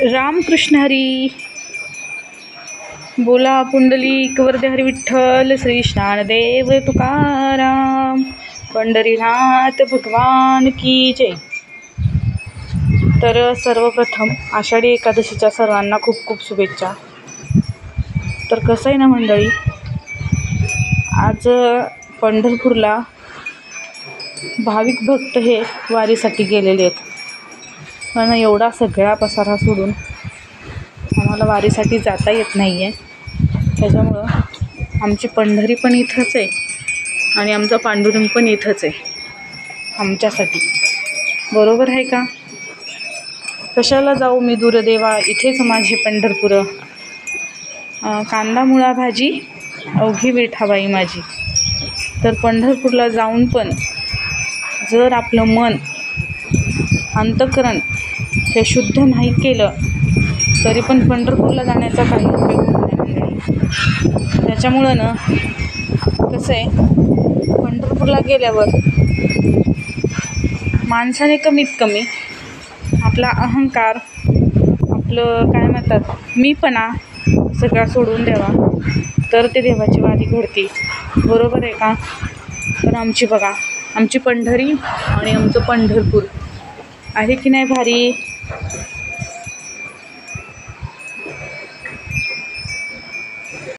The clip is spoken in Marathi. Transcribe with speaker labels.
Speaker 1: रामकृष्ण हरी. बोला पुंडलिक वरदे हरी विठ्ठल श्री ज्ञानदेव तुकाराम पंढरीनाथ भगवान की जय. तर सर्वप्रथम आषाढी एकादशीच्या सर्वांना खूप खूप शुभेच्छा. तर कसं आहे ना मंडळी, आज पंढरपूरला भाविक भक्त हे वारीसाठी गेलेले आहेत. पण एवढा सगळा पसारा सोडून आम्हाला वारीसाठी जाता येत नाही आहे. त्याच्यामुळं आमची पंढरी पण इथंच आहे आणि आमचा पांडुरंग पण इथंच आहे आमच्यासाठी. बरोबर आहे का? कशाला जाऊ मी दूरदेवा, इथेच माझे पंढरपूर. कांदा मुळा भाजी अवघी विठाबाई माझी. तर पंढरपूरला जाऊन पण जर आपलं मन अंतःकरण हे शुद्ध नाही केलं तरी पण पंढरपूरला जाण्याचा काही उपयोग नाही. त्याच्यामुळं ना कसं आहे, पंढरपूरला गेल्यावर माणसाने कमीत कमी आपला अहंकार, आपलं काय म्हणतात मीपणा सगळा सोडून द्यावा, तर ते देवाची वारी घडते. बरोबर आहे का? पण आमची बघा, आमची पंढरी आणि आमचं पंढरपूर आहे की नाही भारी.